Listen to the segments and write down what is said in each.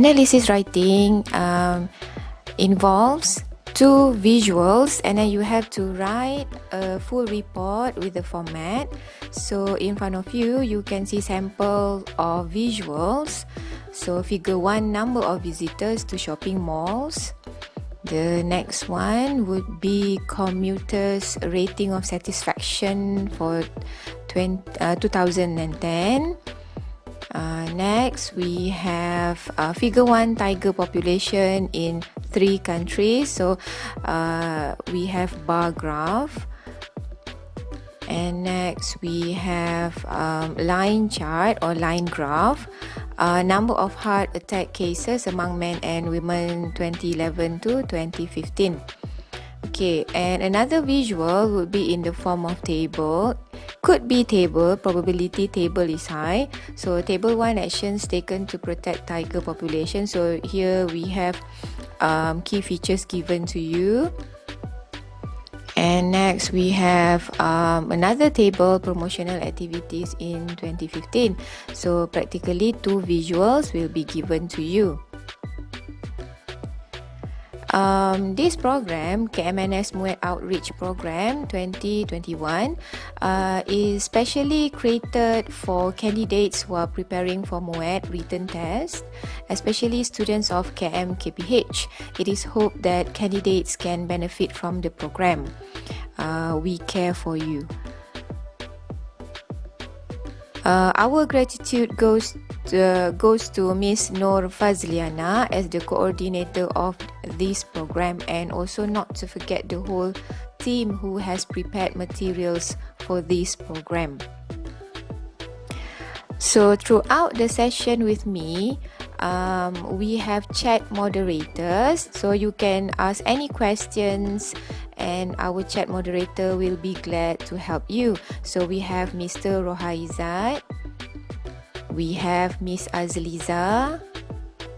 analysis writing involves two visuals, and then you have to write a full report with the format. So in front of you, you can see sample of visuals. So figure 1, number of visitors to shopping malls. The next one would be commuters' rating of satisfaction for 2010. Next, we have figure 1, tiger population in 3 countries. So we have bar graph. And next, we have line chart or line graph. Number of heart attack cases among men and women 2011 to 2015. Okay, and another visual would be in the form of table. Could be table, probability table is high. So table 1, actions taken to protect tiger population. So here we have key features given to you. And next we have another table, promotional activities in 2015. So practically 2 visuals will be given to you. This program, Kmns Muet Outreach Program 2021, is specially created for candidates who are preparing for Muet written test, especially students of KMKPh. It is hoped that candidates can benefit from the program. We care for you. Our gratitude goes to Miss Liana as the coordinator of this program, and also not to forget the whole team who has prepared materials for this program. So throughout the session with me, we have chat moderators, so you can ask any questions and our chat moderator will be glad to help you. So we have Mr. Rohaizat, we have Miss Azliza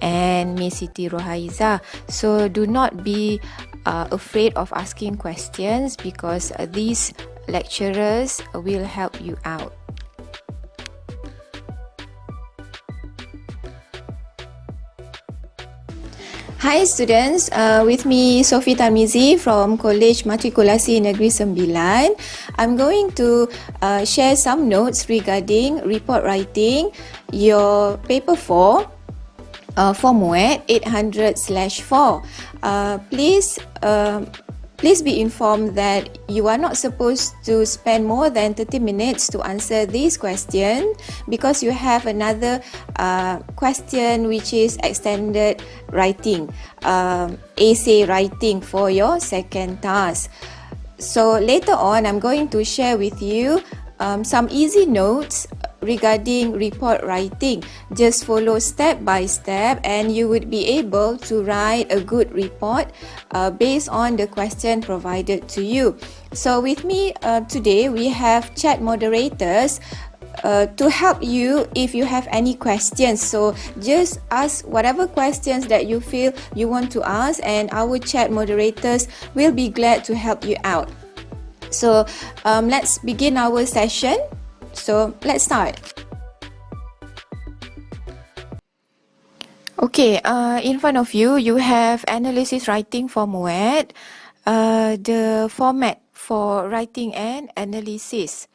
and Miss Siti Rohaiza. So do not be afraid of asking questions, because these lecturers will help you out. Hi students, with me Sophie Tarmizi from College Matrikulasi Negeri Sembilan. I'm going to share some notes regarding report writing, your paper 4 for Muet 800/4. Please be informed that you are not supposed to spend more than 30 minutes to answer this question, because you have another question which is extended writing, essay writing for your second task. So later on, I'm going to share with you some easy notes regarding report writing. Just follow step by step and you would be able to write a good report based on the question provided to you. So with me today, we have chat moderators to help you if you have any questions. So just ask whatever questions that you feel you want to ask, and our chat moderators will be glad to help you out. So let's begin our session. So let's start. Okay, in front of you, you have analysis writing for Muet. The format for writing and analysis.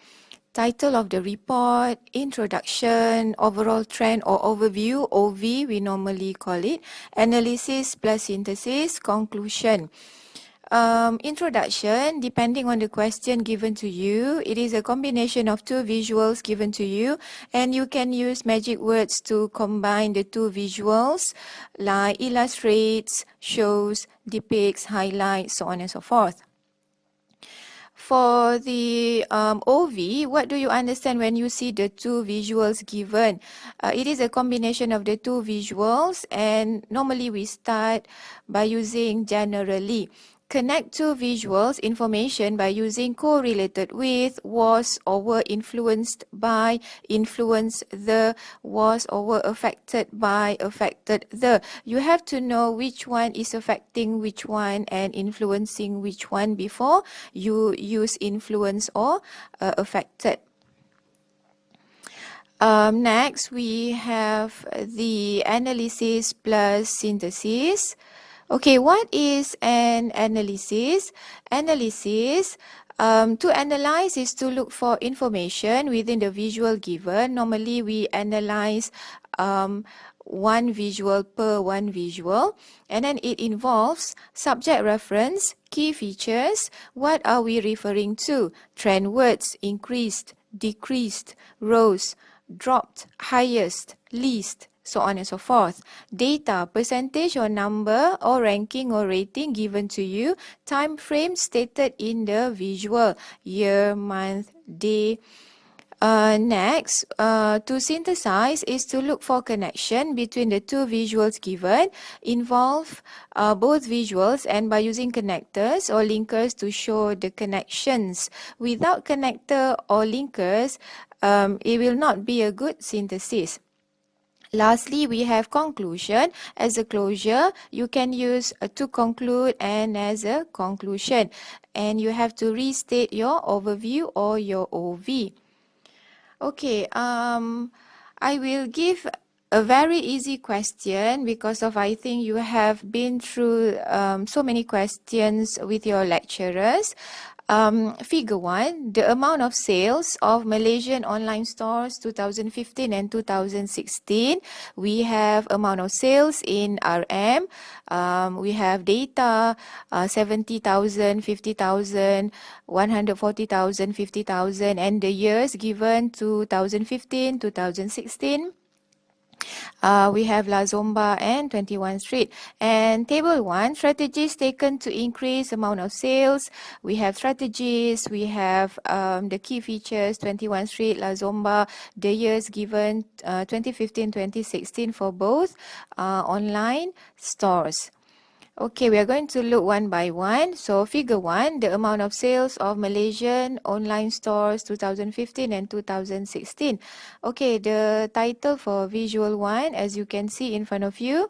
Title of the report, introduction, overall trend or overview, OV we normally call it, analysis plus synthesis, conclusion. Introduction, depending on the question given to you, it is a combination of 2 visuals given to you, and you can use magic words to combine the 2 visuals, like illustrates, shows, depicts, highlights, so on and so forth. For the OV, what do you understand when you see the 2 visuals given? It is a combination of the 2 visuals, and normally we start by using generally. Connect 2 visuals information by using correlated with, was or were influenced by, influenced the, was or were affected by, affected the. You have to know which one is affecting which one and influencing which one before you use influence or affected. Next, we have the analysis plus synthesis. Okay, what is an analysis? Analysis, to analyze is to look for information within the visual given. Normally, we analyze one visual per one visual, and then it involves subject reference, key features, what are we referring to, trend words, increased, decreased, rose, dropped, highest, least, so on and so forth. Data, percentage or number or ranking or rating given to you. Time frame stated in the visual, year, month, day. Next, to synthesize is to look for connection between the two visuals given, involve both visuals, and by using connectors or linkers to show the connections. Without connector or linkers, it will not be a good synthesis. Lastly, we have conclusion. As a closure, you can use to conclude and as a conclusion. And you have to restate your overview or your OV. Okay, I will give a very easy question because of I think you have been through so many questions with your lecturers. Figure 1, the amount of sales of Malaysian online stores 2015 and 2016. We have amount of sales in RM. We have data 70,000, 50,000, 140,000, 50,000, and the years given 2015, 2016. We have La Zomba and 21 Street. And table 1, strategies taken to increase amount of sales. We have strategies, we have the key features, 21 Street, La Zomba, the years given 2015, 2016 for both online stores. Okay, we are going to look one by one. So figure 1, the amount of sales of Malaysian online stores 2015 and 2016. Okay, the title for visual 1, as you can see in front of you.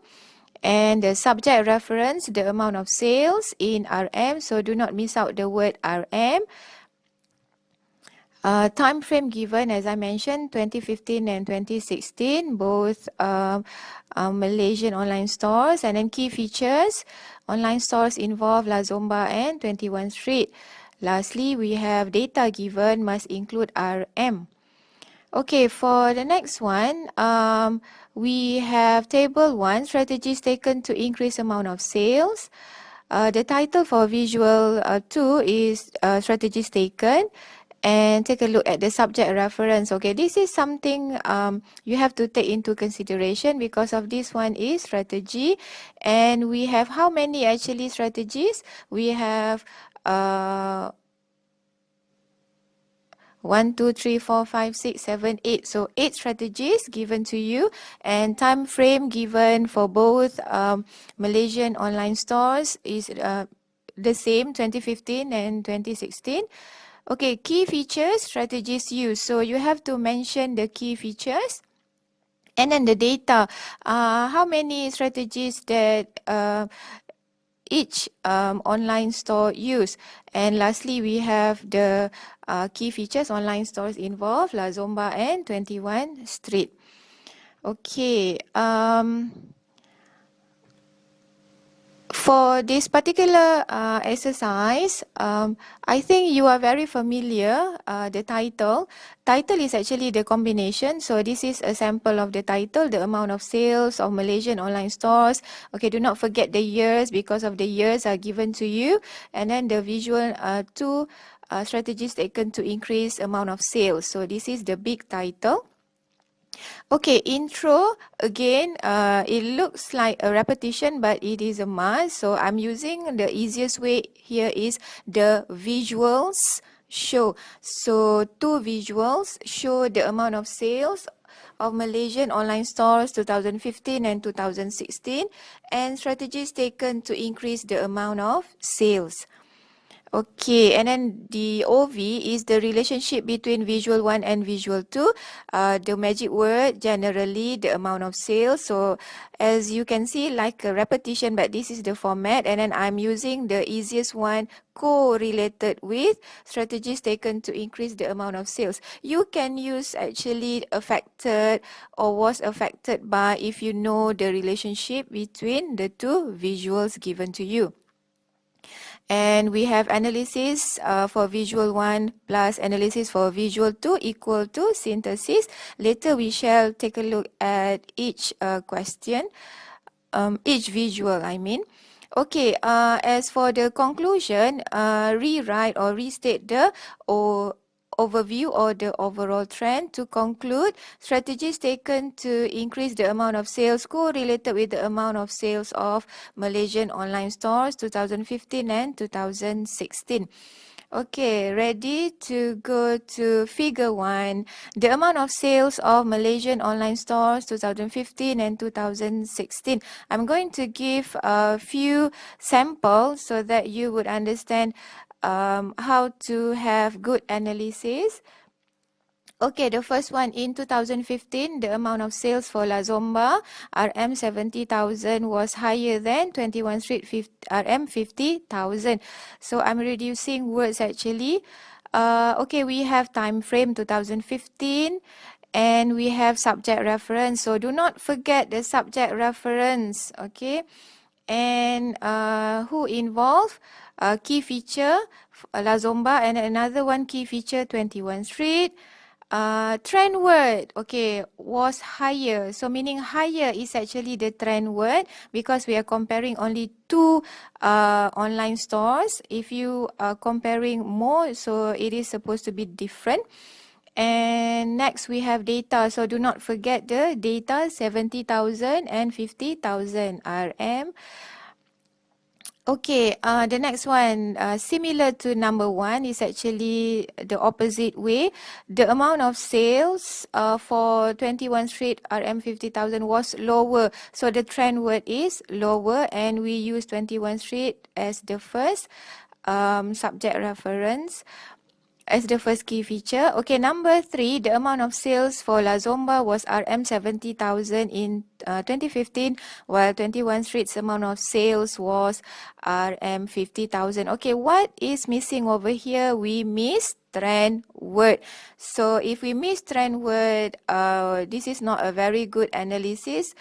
And the subject reference, the amount of sales in RM. So do not miss out the word RM. Time frame given, as I mentioned, 2015 and 2016, both Malaysian online stores. And then key features, online stores involve La Zomba and 21 Street. Lastly, we have data given must include RM. Okay, for the next one, we have table 1, strategies taken to increase amount of sales. The title for visual 2 is strategies taken. And take a look at the subject reference. Okay, this is something you have to take into consideration because of this one is strategy. And we have how many actually strategies? We have 1, 2, 3, 4, 5, 6, 7, 8. So 8 strategies given to you, and time frame given for both Malaysian online stores is the same, 2015 and 2016. Okay, key features, strategies used. So you have to mention the key features. And then the data, how many strategies that each online store use. And lastly, we have the key features, online stores involved, La Zomba and 21 Street. Okay. For this particular exercise, I think you are very familiar, the title. Title is actually the combination. So this is a sample of the title, the amount of sales of Malaysian online stores. Okay, do not forget the years because of the years are given to you. And then the visual 2 strategies taken to increase amount of sales. So this is the big title. Okay, intro, again, it looks like a repetition, but it is a must. So I'm using the easiest way here is the visuals show. So 2 visuals show the amount of sales of Malaysian online stores 2015 and 2016 and strategies taken to increase the amount of sales. Okay, and then the OV is the relationship between visual 1 and visual 2. The magic word, generally the amount of sales. So as you can see, like a repetition, but this is the format. And then I'm using the easiest one, correlated with strategies taken to increase the amount of sales. You can use actually affected or was affected by if you know the relationship between the two visuals given to you. And we have analysis for visual 1 plus analysis for visual 2 equal to synthesis. Later we shall take a look at each question, each visual I mean. Okay, as for the conclusion, rewrite or restate the overview or the overall trend. To conclude, strategies taken to increase the amount of sales correlated with the amount of sales of Malaysian online stores 2015 and 2016. Okay, ready to go to figure 1. The amount of sales of Malaysian online stores 2015 and 2016. I'm going to give a few samples so that you would understand how to have good analysis. Okay, the first one in 2015, the amount of sales for La Zomba RM 70,000 was higher than 21 Street RM 50,000. So I'm reducing words actually. Okay, we have time frame 2015 and we have subject reference. So do not forget the subject reference. Okay, and who involved? Key feature La Zomba and another one key feature 21 Street. Trend word, okay, was higher. So meaning higher is actually the trend word because we are comparing only two online stores. If you are comparing more, so it is supposed to be different. And next we have data. So do not forget the data 70,000 and 50,000 RM. Okay, the next one, similar to number 1, is actually the opposite way. The amount of sales for 21 Street RM 50,000 was lower. So the trend word is lower and we use 21 Street as the first subject reference, as the first key feature. Okay, number 3, the amount of sales for La Zomba was RM 70,000 in 2015, while 21 Street's amount of sales was RM 50,000. Okay, what is missing over here? We missed trend word. So if we miss trend word, this is not a very good analysis.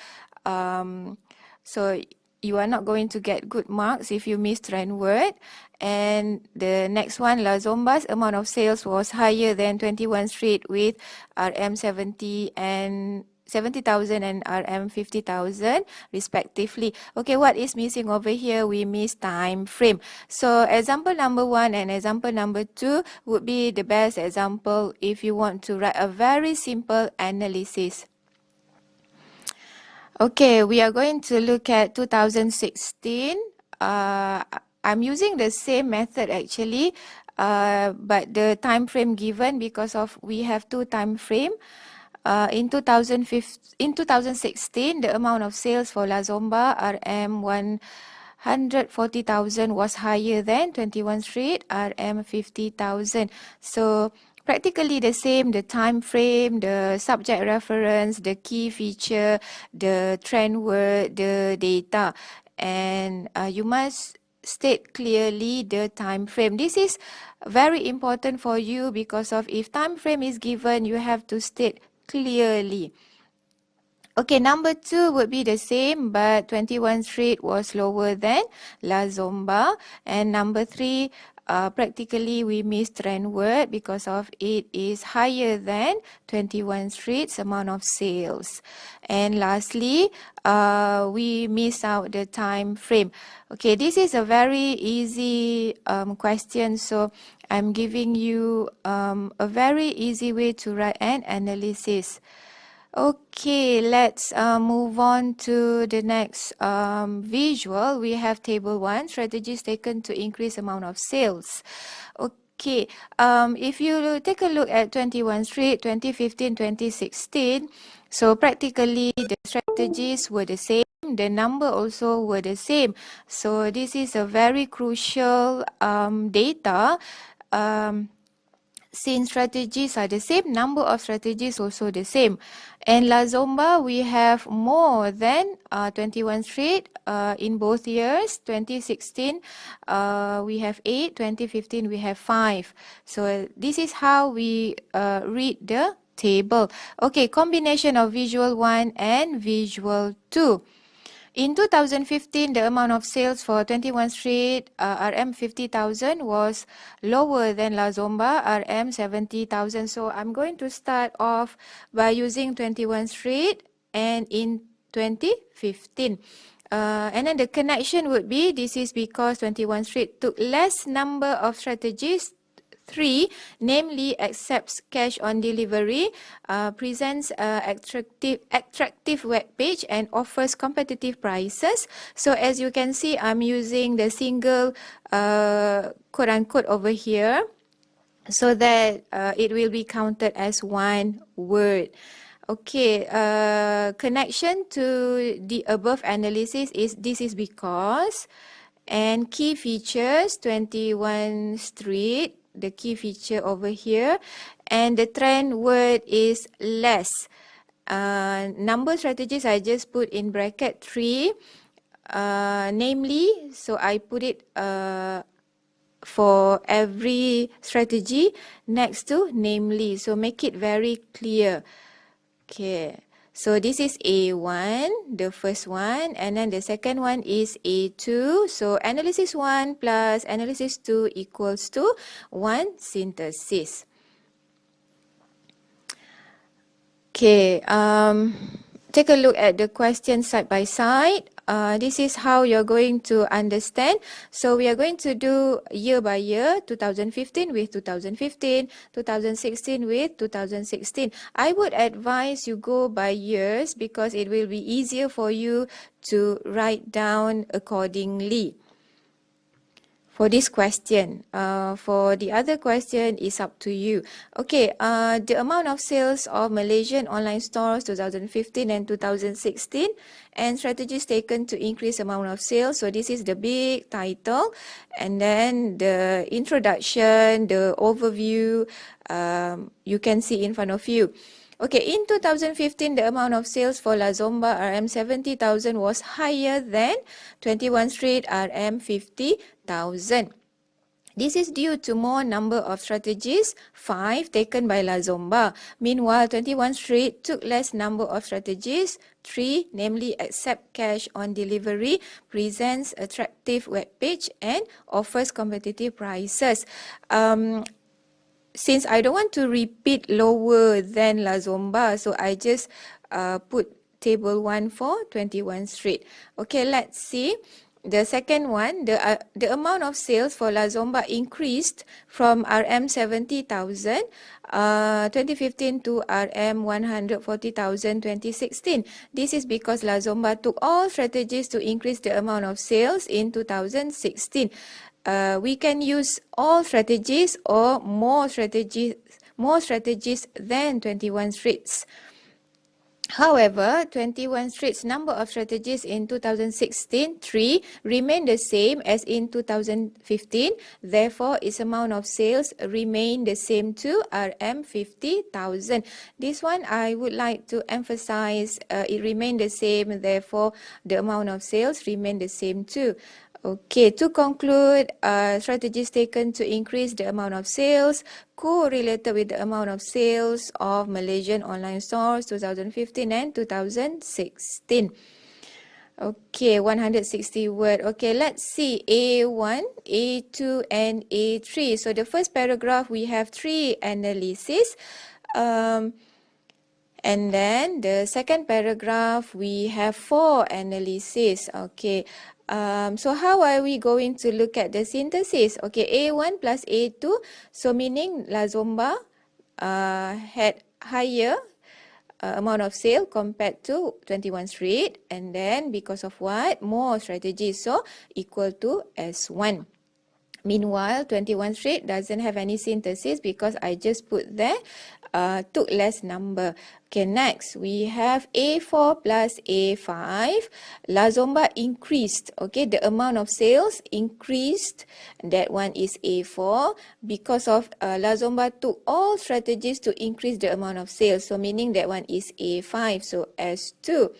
So you are not going to get good marks if you miss trend word. And the next one, La Zomba's amount of sales was higher than 21 Street with RM 70 and 70,000 and RM 50,000 respectively. Okay, what is missing over here? We miss time frame. So example number 1 and example number 2 would be the best example if you want to write a very simple analysis. Okay, we are going to look at 2016. I'm using the same method actually, but the time frame given because of we have two time frame. In 2016, the amount of sales for La Zomba RM 140,000 was higher than 21 Street RM 50,000. So practically the same, the time frame, the subject reference, the key feature, the trend word, the data, and you must state clearly the time frame. This is very important for you because of if time frame is given, you have to state clearly. Okay, number 2 would be the same, but 21 Street was lower than La Zomba. And number 3, practically we missed trend word because of it is higher than 21 Street's amount of sales. And lastly, we miss out the time frame. Okay, this is a very easy question, so I'm giving you a very easy way to write an analysis. Okay, let's move on to the next visual. We have table 1, strategies taken to increase amount of sales. Okay, if you take a look at 21 Street, 2015, 2016, so practically the strategies were the same, the number also were the same. So this is a very crucial data. Since strategies are the same, number of strategies also the same. And La Zomba, we have more than 21 Street in both years. 2016, we have 8. 2015, we have 5. So this is how we read the table. Okay, combination of visual 1 and visual 2. In 2015, the amount of sales for 21 Street RM 50,000 was lower than La Zomba RM 70,000. So I'm going to start off by using 21 Street and in 2015. And then the connection would be, this is because 21 Street took less number of strategies. 3, namely accepts cash on delivery, presents attractive web page and offers competitive prices. So as you can see, I'm using the single quote unquote over here so that it will be counted as one word. Okay, connection to the above analysis is this is because, and key features 21 Street, the key feature over here, and the trend word is less. Number strategies I just put in bracket 3, namely, so I put it for every strategy next to namely, so make it very clear. Okay, so this is A1, the first one, and then the second one is A2. So analysis 1 plus analysis 2 equals to 1 synthesis. Okay, take a look at the question side by side. This is how you're going to understand. So we are going to do year by year, 2015 with 2015, 2016 with 2016. I would advise you go by years because it will be easier for you to write down accordingly. For this question, for the other question, is up to you. Okay, the amount of sales of Malaysian online stores 2015 and 2016 and strategies taken to increase amount of sales. So this is the big title, and then the introduction, the overview, you can see in front of you. Okay, in 2015, the amount of sales for La Zomba RM 70,000 was higher than 21 Street RM 50,000. This is due to more number of strategies, 5 taken by La Zomba. Meanwhile, 21 Street took less number of strategies, 3, namely accept cash on delivery, presents attractive web page and offers competitive prices. Since I don't want to repeat lower than La Zomba, so I just put table 1 for 21 Street. Okay, let's see. The second one, the amount of sales for La Zomba increased from RM 70,000 2015 to RM 140,000 2016. This is because La Zomba took all strategies to increase the amount of sales in 2016. We can use all strategies or more strategies than 21 Streets. However, 21 Streets number of strategies in 2016, 3, remain the same as in 2015. Therefore, its amount of sales remain the same to RM 50,000. This one I would like to emphasize, it remained the same. Therefore, the amount of sales remain the same too. Okay, to conclude, strategies taken to increase the amount of sales correlated with the amount of sales of Malaysian online stores 2015 and 2016. Okay, 160 word. Okay, let's see A1, A2 and A3. So the first paragraph we have 3 analysis. And then the second paragraph we have 4 analysis. Okay. So how are we going to look at the synthesis? Okay, A1 plus A2, so meaning La Zomba had higher amount of sale compared to 21 Street, and then because of what? More strategies, so equal to S1. Meanwhile, 21 straight doesn't have any synthesis because I just put there took less number. Okay, next we have A4 plus A5. La Zomba increased. Okay, the amount of sales increased. That one is A4 because of La Zomba took all strategies to increase the amount of sales. So meaning that one is A5. So S2.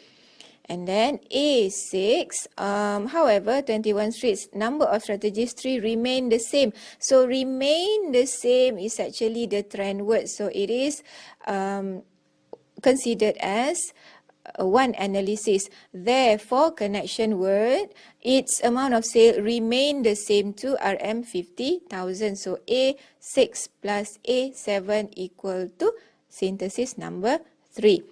And then A6, however, 21 streets, number of strategies 3 remain the same. So remain the same is actually the trend word. So it is considered as one analysis. Therefore, connection word, its amount of sale remain the same to RM 50,000. So A6 plus A7 equal to synthesis number 3.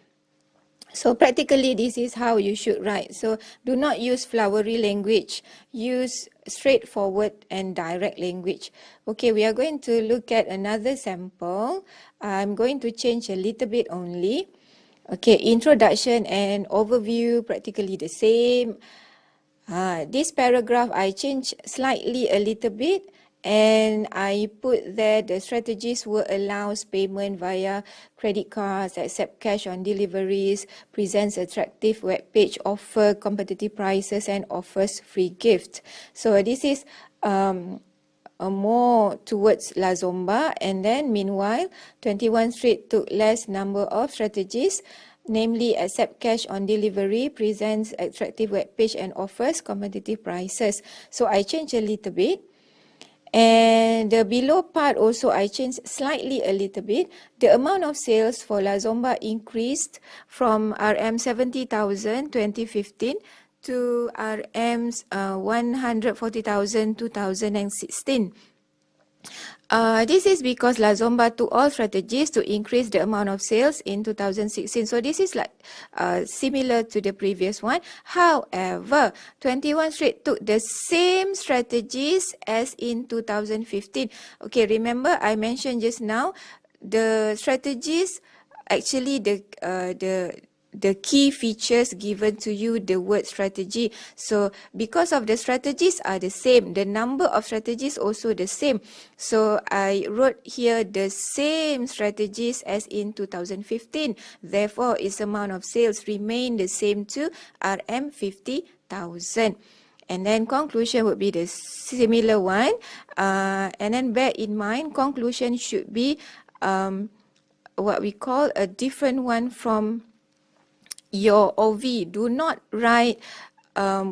So practically this is how you should write. So do not use flowery language. Use straightforward and direct language. Okay, we are going to look at another sample. I'm going to change a little bit only. Okay, introduction and overview practically the same. This paragraph I changed slightly a little bit. And I put there the strategies will allow payment via credit cards, accept cash on deliveries, presents attractive web page, offer competitive prices and offers free gift. So this is more towards La Zomba. And then meanwhile, 21 Street took less number of strategies, namely accept cash on delivery, presents attractive web page and offers competitive prices. So I changed a little bit. And the below part also I changed slightly a little bit. The amount of sales for La Zomba increased from RM 70,000 2015 to RM's 140,000 2016. This is because La Zomba took all strategies to increase the amount of sales in 2016. So this is like similar to the previous one. However, 21 Street took the same strategies as in 2015. Okay, remember I mentioned just now the strategies, actually the key features given to you, the word strategy. So because of the strategies are the same, the number of strategies also the same. So I wrote here the same strategies as in 2015. Therefore, its amount of sales remain the same to RM 50,000. And then conclusion would be the similar one. And then bear in mind, conclusion should be what we call a different one from your OV. Do not write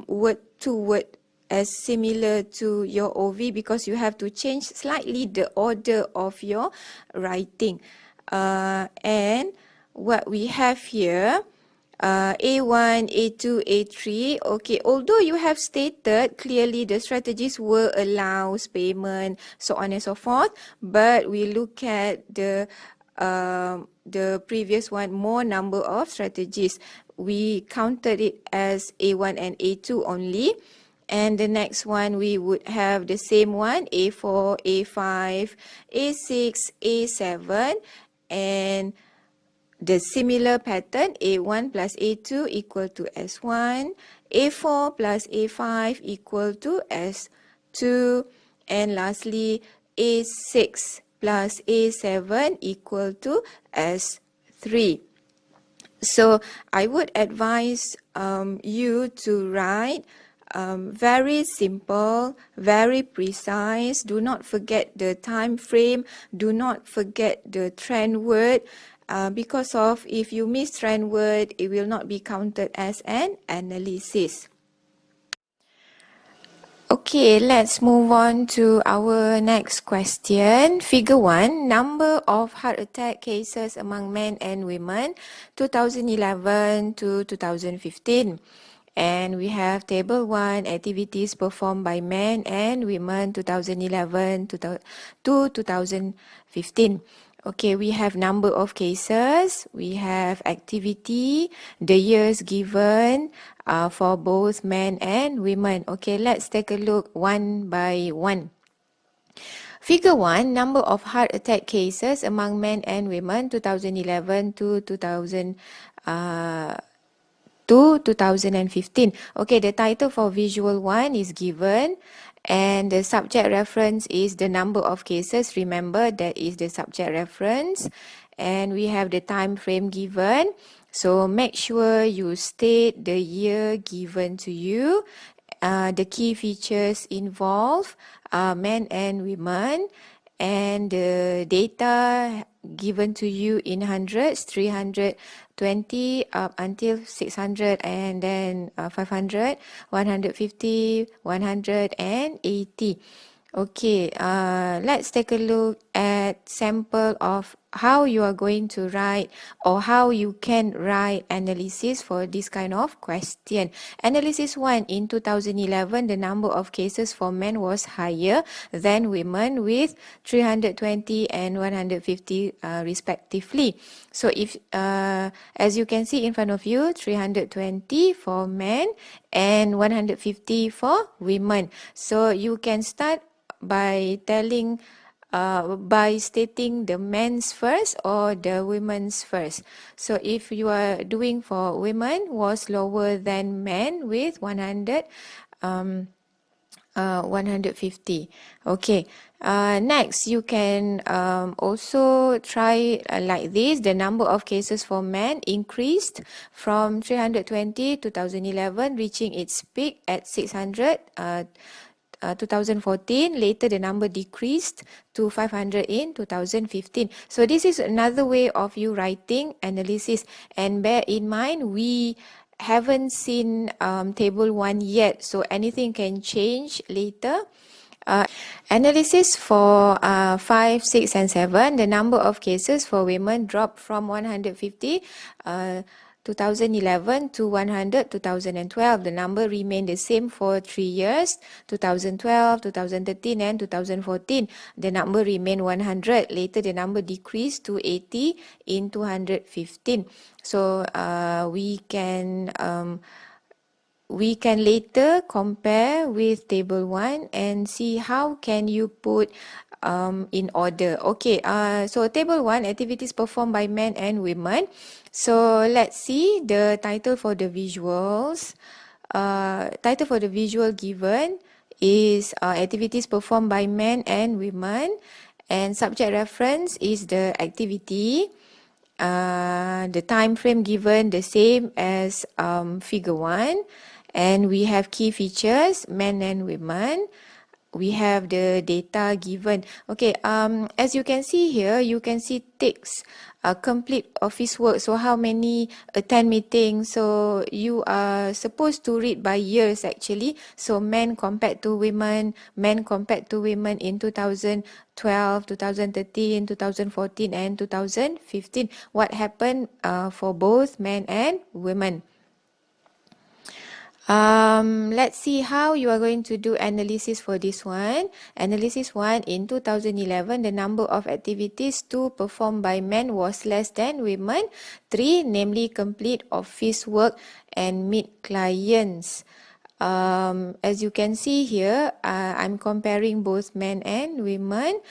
word to word as similar to your OV because you have to change slightly the order of your writing. And what we have here, A1, A2, A3. Okay, although you have stated clearly the strategies will allow payment, so on and so forth, but we look at the previous one, more number of strategies. We counted it as A1 and A2 only. And the next one, we would have the same one, A4, A5, A6, A7, and the similar pattern, A1 plus A2 equal to S1, A4 plus A5 equal to S2, and lastly, A6 plus A7 equal to S3. So I would advise you to write very simple, very precise. Do not forget the time frame. Do not forget the trend word. Because of if you miss trend word, it will not be counted as an analysis. Okay, let's move on to our next question. Figure 1, number of heart attack cases among men and women, 2011 to 2015. And we have table 1, activities performed by men and women, 2011 to 2015. Okay, we have number of cases, we have activity, the years given for both men and women. Okay, let's take a look one by one. Figure 1, number of heart attack cases among men and women, 2011 to 2015. Okay, the title for visual 1 is given. And the subject reference is the number of cases. Remember, that is the subject reference. And we have the time frame given. So make sure you state the year given to you. The key features involved are men and women, and the data given to you in hundreds, 320 up until 600, and then 500, 150, 180. Okay, let's take a look at sample of how you are going to write, or how you can write analysis for this kind of question. Analysis 1, in 2011, the number of cases for men was higher than women with 320 and 150 respectively. So if, as you can see in front of you, 320 for men and 150 for women. So you can start by telling, by stating the men's first or the women's first. So if you are doing for women, was lower than men with 150. Okay. Next, you can also try like this. The number of cases for men increased from 320 2011, reaching its peak at 600 2014. Later, the number decreased to 500 in 2015. So this is another way of you writing analysis. And bear in mind, we haven't seen table 1 yet, so anything can change later. Analysis for 5, 6 and 7, the number of cases for women dropped from 150 2011 to 100 2012. The number remained the same for 3 years, 2012, 2013 and 2014. The number remained 100. Later, the number decreased to 80 in 215. So we can later compare with table 1 and see how can you put in order. Okay, so table 1, activities performed by men and women. So let's see the title for the visuals. Title for the visual given is activities performed by men and women, and subject reference is the activity. The time frame given the same as figure 1, and we have key features, men and women. We have the data given. Okay, as you can see here, you can see ticks, complete office work. So how many attend meetings? So you are supposed to read by years actually. So men compared to women, men compared to women in 2012, 2013, 2014 and 2015. What happened for both men and women? Let's see how you are going to do analysis for this one. Analysis 1, in 2011, the number of activities to perform by men was less than women. 3, namely complete office work and meet clients. As you can see here, I'm comparing both men and women.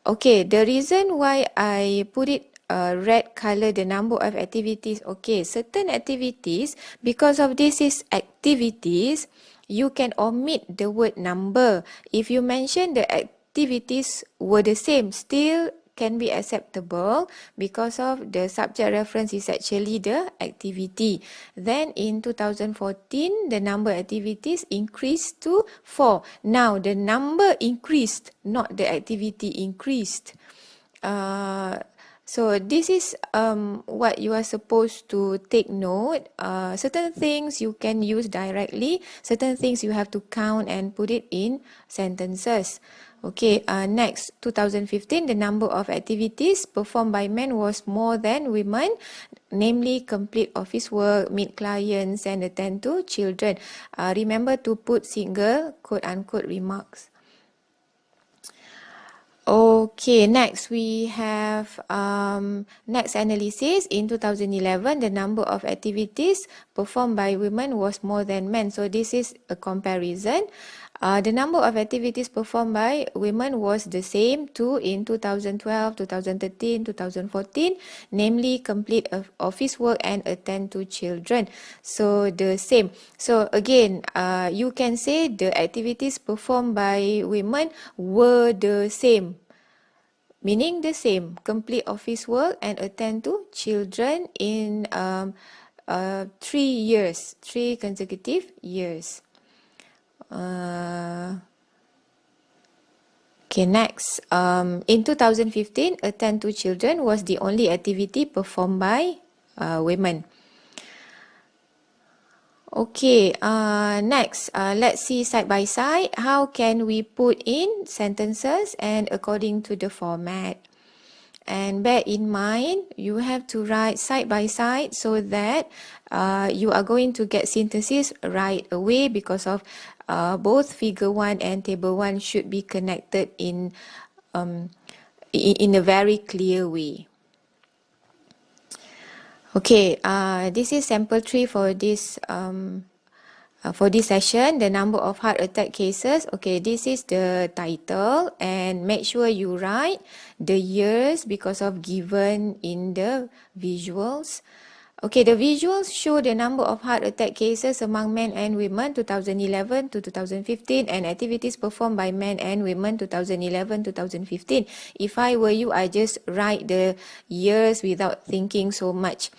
Okay, the reason why I put it red color, the number of activities. Okay, certain activities, because of this is activities, you can omit the word number. If you mention the activities were the same, still can be acceptable because of the subject reference is actually the activity. Then in 2014, the number of activities increased to 4. Now the number increased, not the activity increased. So this is what you are supposed to take note. Certain things you can use directly, certain things you have to count and put it in sentences. Okay, next, 2015, the number of activities performed by men was more than women, namely complete office work, meet clients and attend to children. Remember to put single quote-unquote remarks. Okay, next we have next analysis. In 2011, the number of activities performed by women was more than men. So this is a comparison. The number of activities performed by women was the same too in 2012, 2013, 2014, namely complete office work and attend to children. So the same. So again, you can say the activities performed by women were the same. Meaning the same, complete office work and attend to children in 3 years, 3 consecutive years. Okay, next. In 2015, attend to children was the only activity performed by women. Okay, next, let's see side by side. How can we put in sentences and according to the format? And bear in mind, you have to write side by side so that you are going to get synthesis right away because of both figure 1 and table 1 should be connected in a very clear way. Okay, this is sample 3 for this session, the number of heart attack cases. Okay, this is the title and make sure you write the years because of given in the visuals. Okay, the visuals show the number of heart attack cases among men and women 2011 to 2015 and activities performed by men and women 2011-2015. If I were you, I just write the years without thinking so much.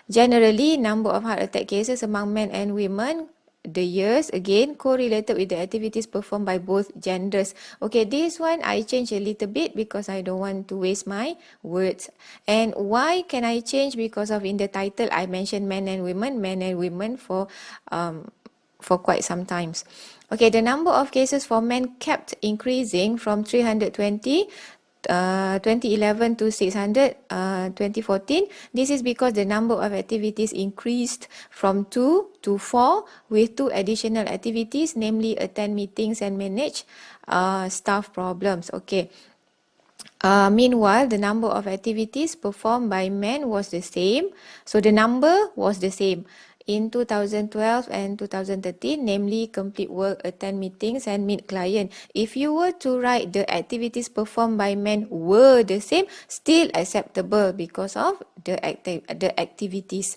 Generally, number of heart attack cases among men and women, the years again correlated with the activities performed by both genders. Okay, this one I change a little bit because I don't want to waste my words. And why can I change? Because of in the title I mentioned men and women for quite some times. Okay, the number of cases for men kept increasing from 320 2011 to 600 2014. This is because the number of activities increased from 2 to 4 with 2 additional activities, namely attend meetings and manage staff problems. Okay. Meanwhile, the number of activities performed by men was the same. So the number was the same in 2012 and 2013, namely complete work, attend meetings and meet client. If you were to write the activities performed by men were the same, still acceptable because of the activities.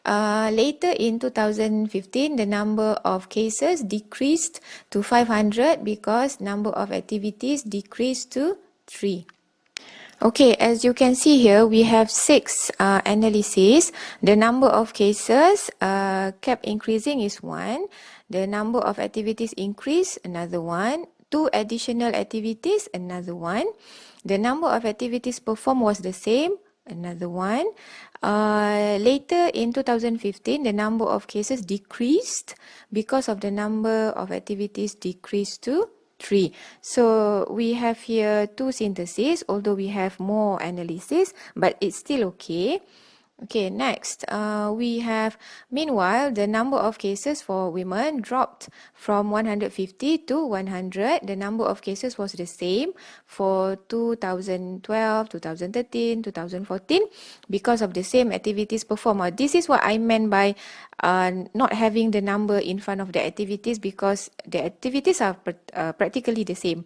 Later in 2015, the number of cases decreased to 500 because number of activities decreased to 3. Okay, as you can see here, we have 6 analyses. The number of cases kept increasing is 1. The number of activities increased, another 1. 2 additional activities, another 1. The number of activities performed was the same, another 1. Later in 2015, the number of cases decreased because of the number of activities decreased to 3. So we have here 2 syntheses, although we have more analysis, but it's still okay. Okay, next, we have, meanwhile, the number of cases for women dropped from 150 to 100. The number of cases was the same for 2012, 2013, 2014 because of the same activities performed. This is what I meant by not having the number in front of the activities because the activities are practically the same.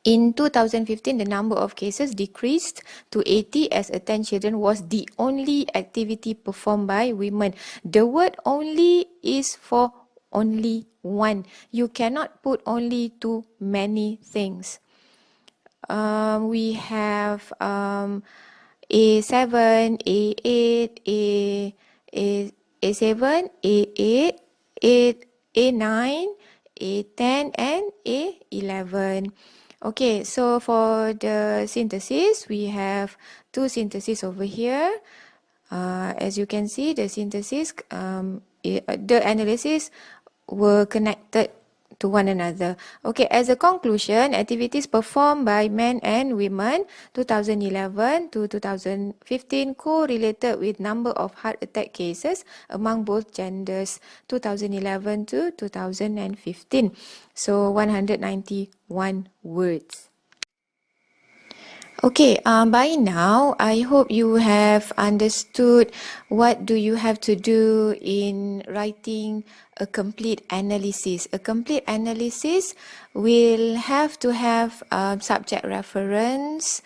In 2015, the number of cases decreased to 80 as attend children was the only activity performed by women. The word only is for only one. You cannot put only too many things. We have A7, A8, A7, A8, A9, A10 and A11. Okay, so for the synthesis, we have 2 syntheses over here. As you can see, the synthesis, the analysis were connected to one another. Okay, as a conclusion, activities performed by men and women 2011 to 2015 correlated with number of heart attack cases among both genders 2011 to 2015. So 191 words. Okay, by now, I hope you have understood what do you have to do in writing a complete analysis. A complete analysis will have to have subject reference,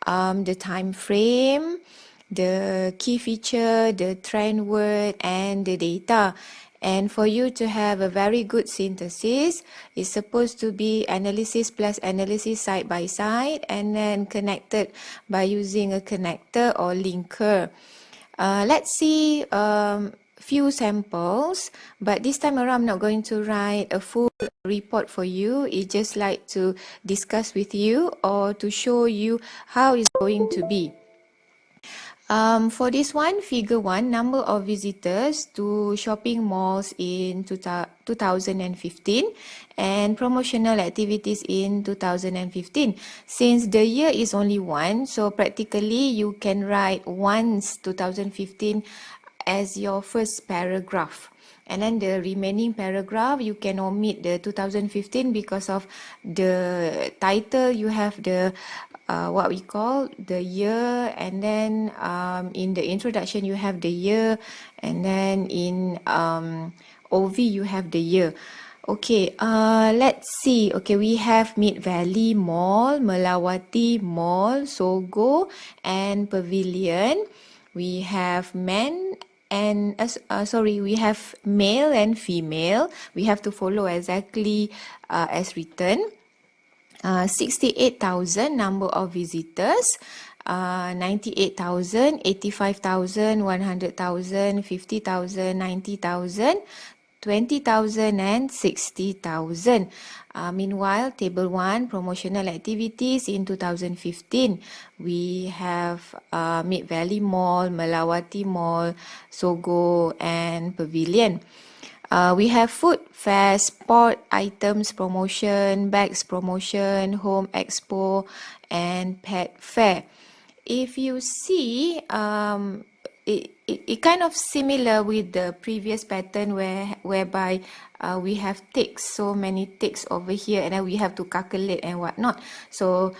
the time frame, the key feature, the trend word, and the data. And for you to have a very good synthesis, it's supposed to be analysis plus analysis side by side and then connected by using a connector or linker. Let's see few samples, but this time around I'm not going to write a full report for you. It's just like to discuss with you or to show you how it's going to be. For this one, figure 1, number of visitors to shopping malls in 2015 and promotional activities in 2015. Since the year is only one, so practically you can write once 2015 as your first paragraph. And then the remaining paragraph, you can omit the 2015 because of the title, you have the what we call the year, and then in the introduction you have the year, and then in OV you have the year. Okay, let's see. Okay, we have Mid Valley Mall, Melawati Mall, Sogo, and Pavilion. We have men and we have male and female. We have to follow exactly as written. 68,000 number of visitors, 98,000, 85,000, 100,000, 50,000, 90,000, 20,000 and 60,000. Meanwhile, table 1, promotional activities in 2015. We have Mid Valley Mall, Melawati Mall, Sogo and Pavilion. We have food fair, sport items promotion, bags promotion, home expo and pet fair. If you see, it kind of similar with the previous pattern whereby we have ticks, so many ticks over here, and then we have to calculate and whatnot. So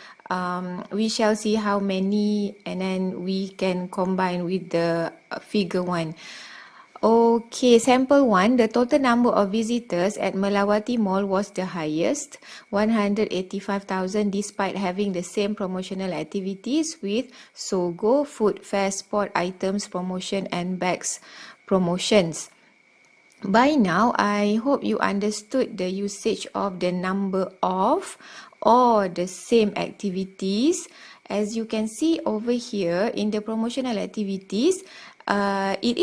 we shall see how many, and then we can combine with the figure 1. Okay, sample 1, the total number of visitors at Melawati Mall was the highest, 185,000, despite having the same promotional activities with Sogo, food fair, sport items promotion and bags promotions. By now, I hope you understood the usage of the number of or the same activities. As you can see over here in the promotional activities, it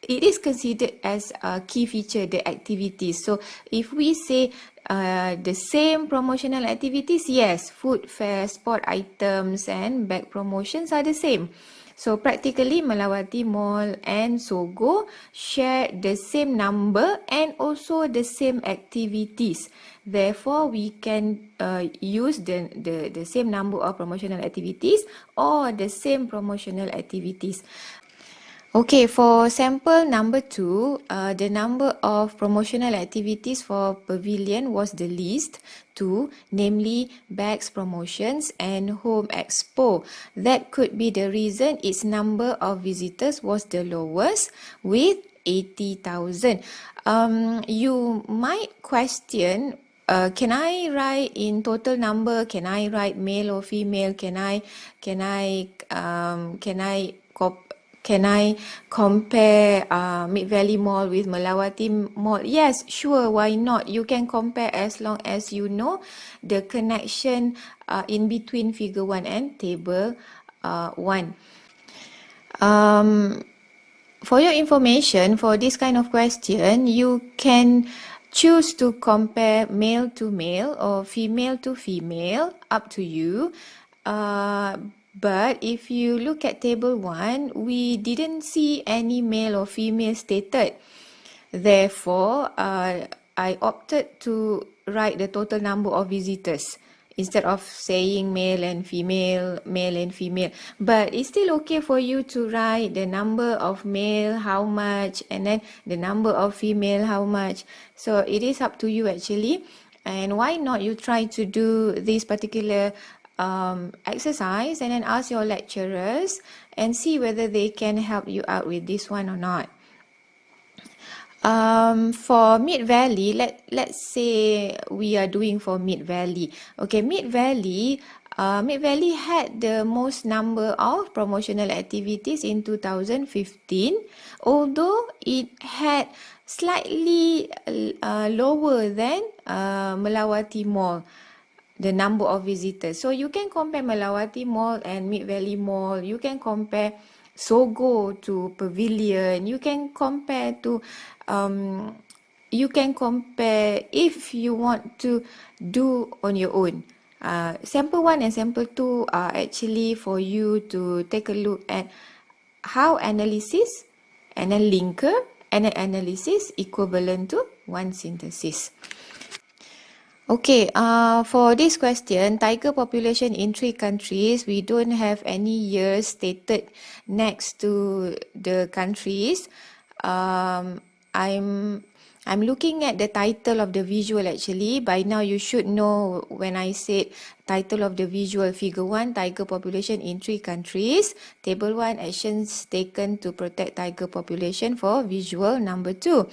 is considered as a key feature, the activities. So if we say the same promotional activities, yes, food fair, sport items and bag promotions are the same. So practically Melawati Mall and Sogo share the same number and also the same activities. Therefore, we can use the same number of promotional activities or the same promotional activities. Okay, for sample number 2, the number of promotional activities for Pavilion was the least, 2, namely bags promotions and home expo. That could be the reason its number of visitors was the lowest with 80,000. You might question, can I write in total number? Can I write male or female? Can I compare Mid Valley Mall with Melawati Mall? Yes, sure, why not? You can compare as long as you know the connection in between figure 1 and table 1. For your information, for this kind of question, you can choose to compare male to male or female to female, up to you. But if you look at table 1, we didn't see any male or female stated. Therefore, I opted to write the total number of visitors instead of saying male and female. But it's still okay for you to write the number of male, how much, and then the number of female, how much. So it is up to you actually. And why not you try to do this particular exercise and then ask your lecturers and see whether they can help you out with this one or not. For Mid Valley, let's say we are doing for Mid Valley. Okay, Mid Valley had the most number of promotional activities in 2015, although it had slightly lower than Melawati Mall, the number of visitors. So you can compare Melawati Mall and Mid Valley Mall. You can compare Sogo to Pavilion. You can compare to if you want to do on your own. Sample 1 and sample 2 are actually for you to take a look at how analysis and then linker and an analysis equivalent to one synthesis. Okay, for this question, tiger population in 3 countries, we don't have any years stated next to the countries. I'm looking at the title of the visual actually. By now you should know when I said title of the visual, figure 1, tiger population in 3 countries. Table 1, actions taken to protect tiger population for visual number 2.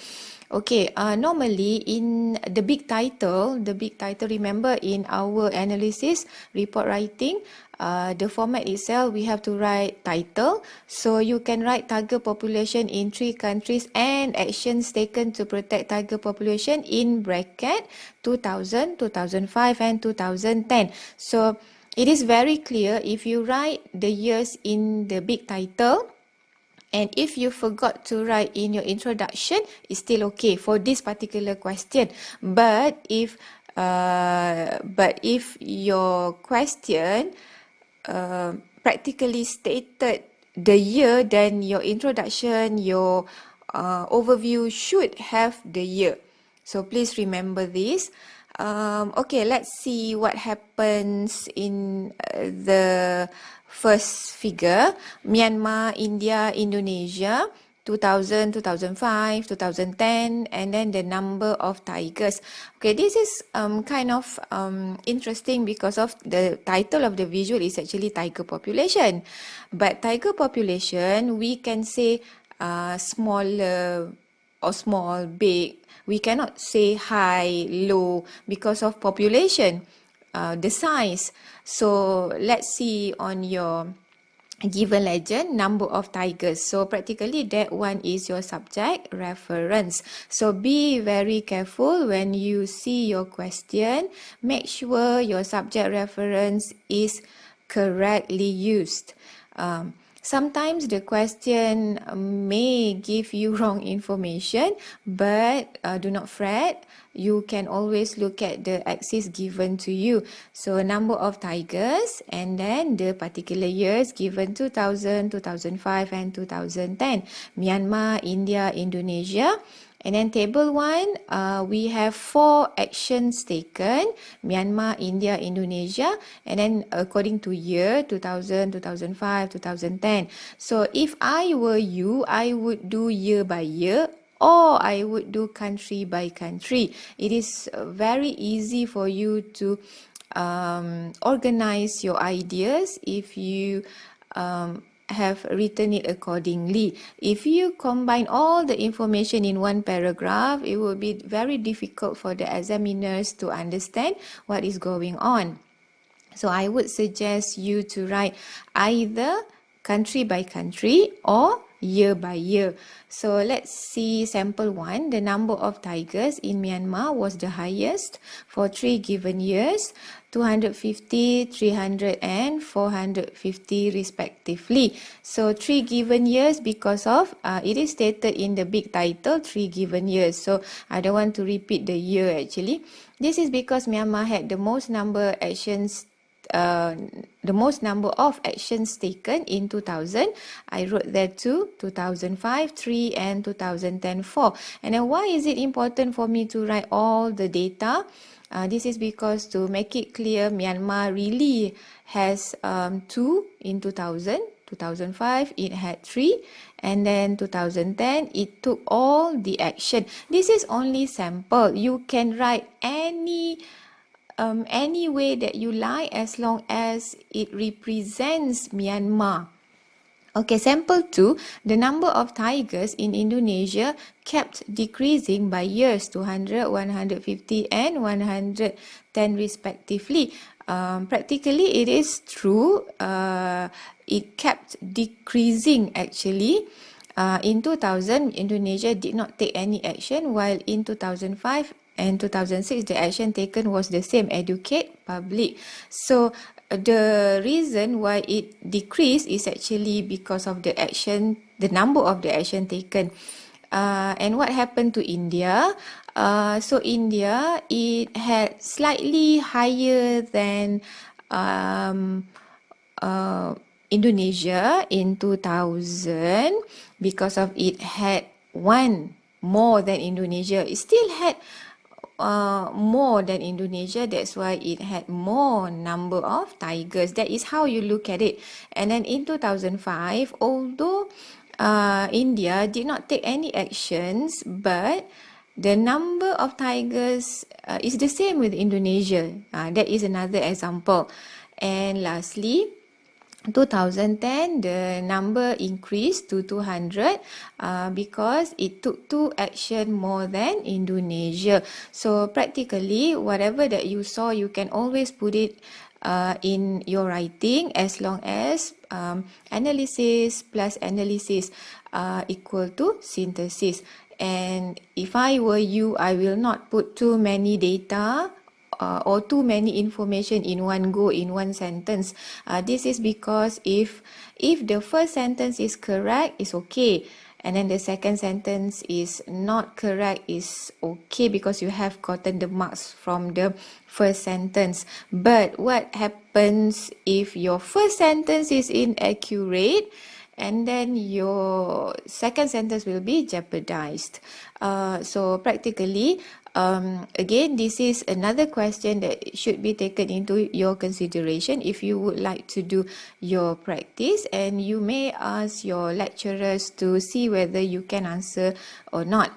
Okay, normally in the big title, remember in our analysis report writing, the format itself, we have to write title. So you can write tiger population in 3 countries and actions taken to protect tiger population in bracket 2000, 2005 and 2010. So it is very clear if you write the years in the big title, and if you forgot to write in your introduction, it's still okay for this particular question. But if your question practically stated the year, then your introduction, your overview should have the year. So please remember this. Okay, let's see what happens in the first figure. Myanmar, India, Indonesia, 2000, 2005, 2010, and then the number of tigers. Okay, this is kind of interesting because of the title of the visual is actually tiger population. But tiger population, we can say smaller or small, big. We cannot say high, low because of population, the size. So let's see on your given legend, number of tigers. So practically that one is your subject reference. So be very careful when you see your question. Make sure your subject reference is correctly used. Sometimes the question may give you wrong information, but do not fret. You can always look at the axis given to you. So number of tigers and then the particular years given 2000, 2005 and 2010. Myanmar, India, Indonesia. And then table 1, we have 4 actions taken, Myanmar, India, Indonesia, and then according to year, 2000, 2005, 2010. So if I were you, I would do year by year, or I would do country by country. It is very easy for you to organize your ideas if you have written it accordingly. If you combine all the information in one paragraph, it will be very difficult for the examiners to understand what is going on. So I would suggest you to write either country by country or year by year. So let's see sample 1. The number of tigers in Myanmar was the highest for 3 given years, 250, 300 and 450 respectively. So 3 given years because of it is stated in the big title 3 given years. So I don't want to repeat the year actually. This is because Myanmar had the most number of actions taken in 2000. I wrote there 2, 2005, 3 and 2010, 4. And then why is it important for me to write all the data? This is because to make it clear, Myanmar really has 2 in 2000, 2005 it had 3, and then 2010 it took all the action. This is only sample. You can write any any way that you like as long as it represents Myanmar. Okay, sample 2, the number of tigers in Indonesia kept decreasing by years, 200, 150 and 110 respectively. Practically, it is true. It kept decreasing actually. In 2000, Indonesia did not take any action, while in 2005 and 2006, the action taken was the same, educate public. So the reason why it decreased is actually because of the action, the number of the action taken. And what happened to India? So India, it had slightly higher than Indonesia in 2000 because of it had one more than Indonesia. It still had more than Indonesia. That's why it had more number of tigers. That is how you look at it. And then in 2005, although India did not take any actions, but the number of tigers is the same with Indonesia. That is another example. And lastly, 2010, the number increased to 200 because it took 2 action more than Indonesia. So practically, whatever that you saw, you can always put it in your writing as long as analysis plus analysis equal to synthesis. And if I were you, I will not put too many data or too many information in one go in one sentence. This is because if the first sentence is correct, it's okay, and then the second sentence is not correct, is okay because you have gotten the marks from the first sentence. But what happens if your first sentence is inaccurate and then your second sentence will be jeopardized? So practically, again, this is another question that should be taken into your consideration if you would like to do your practice, and you may ask your lecturers to see whether you can answer or not.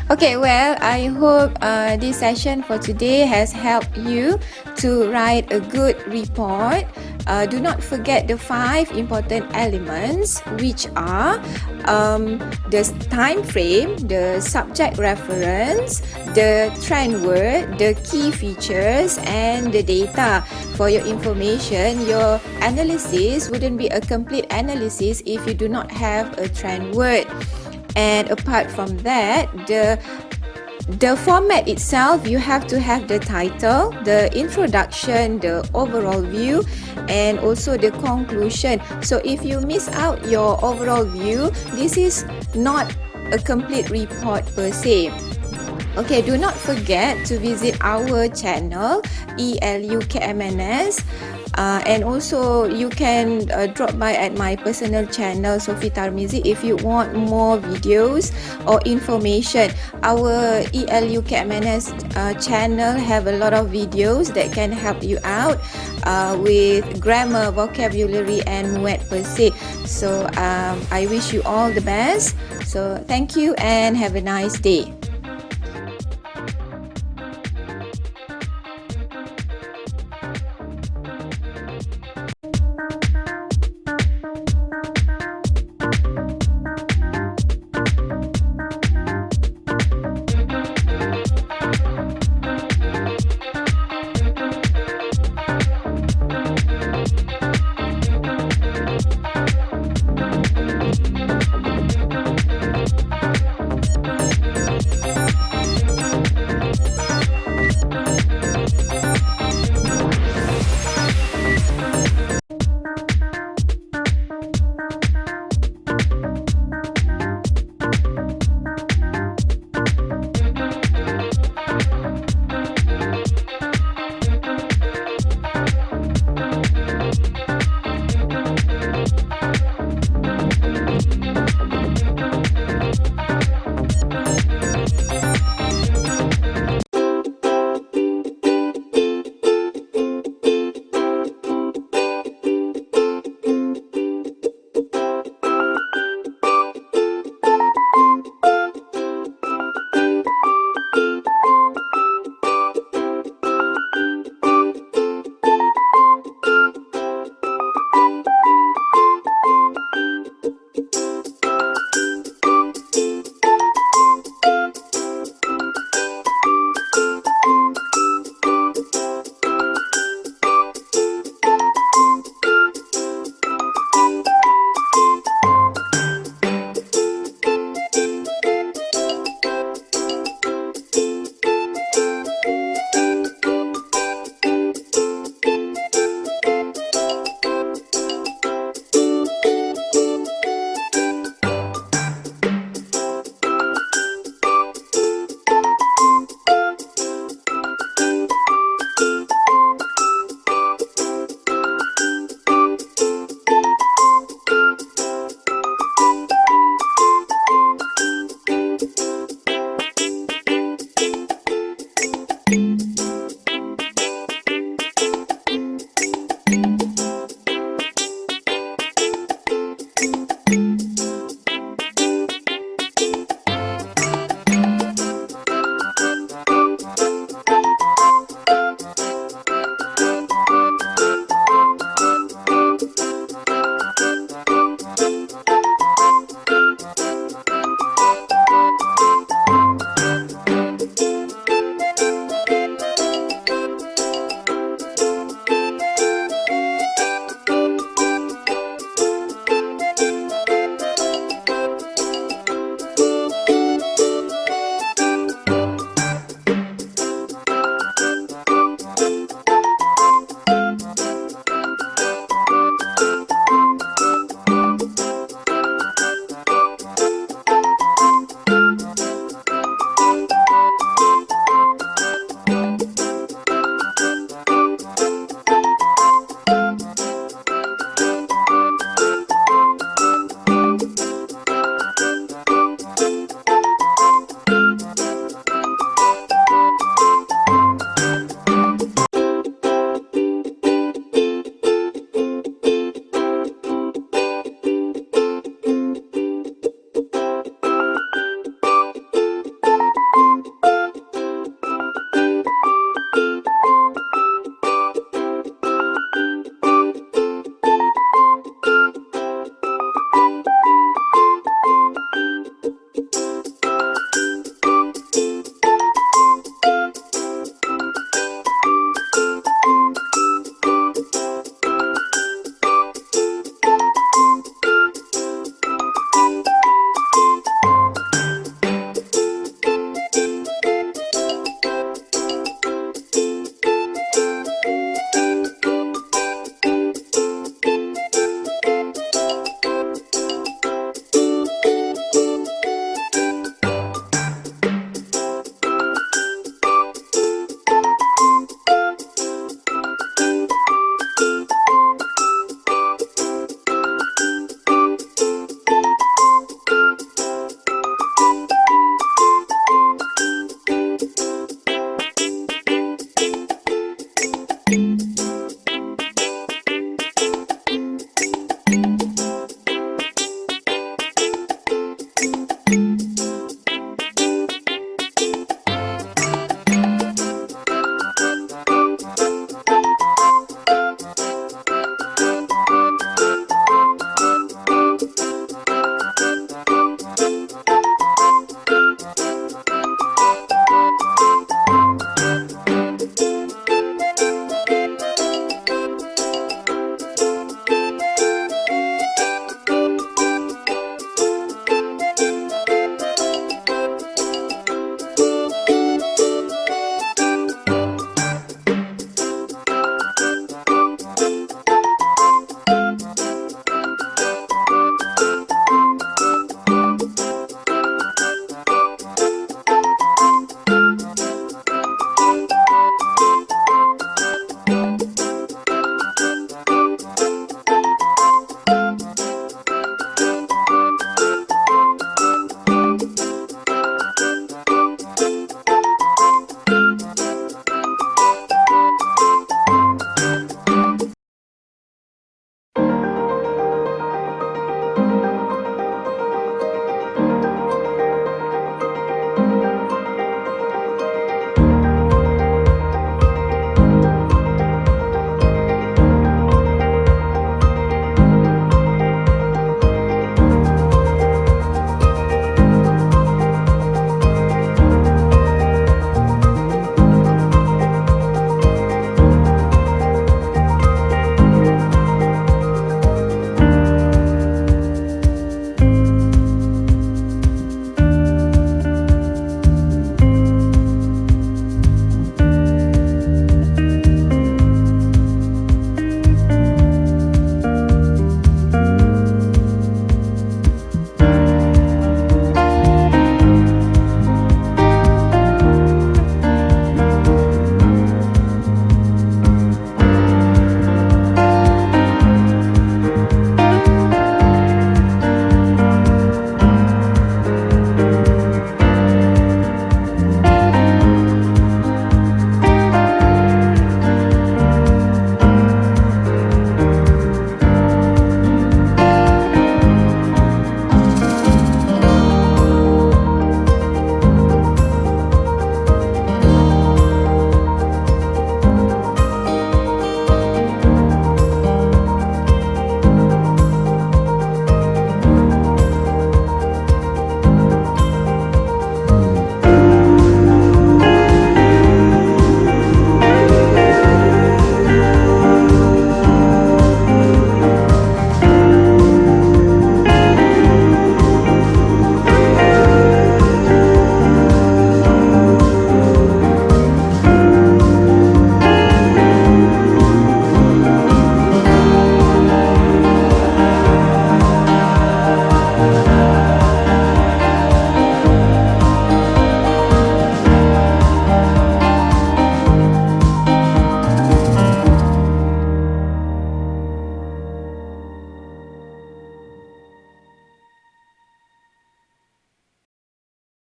Okay, well, I hope this session for today has helped you to write a good report. Do not forget the 5 important elements, which are the time frame, the subject reference, the trend word, the key features, and the data. For your information, your analysis wouldn't be a complete analysis if you do not have a trend word. And apart from that, the format itself, you have to have the title, the introduction, the overall view, and also the conclusion. So if you miss out your overall view, this is not a complete report per se. Okay, do not forget to visit our channel, Kmns. And also you can drop by at my personal channel, Sophie TARMIZI, if you want more videos or information. Our Kmns channel have a lot of videos that can help you out with grammar, vocabulary, and Muet per se. So I wish you all the best. So thank you and have a nice day.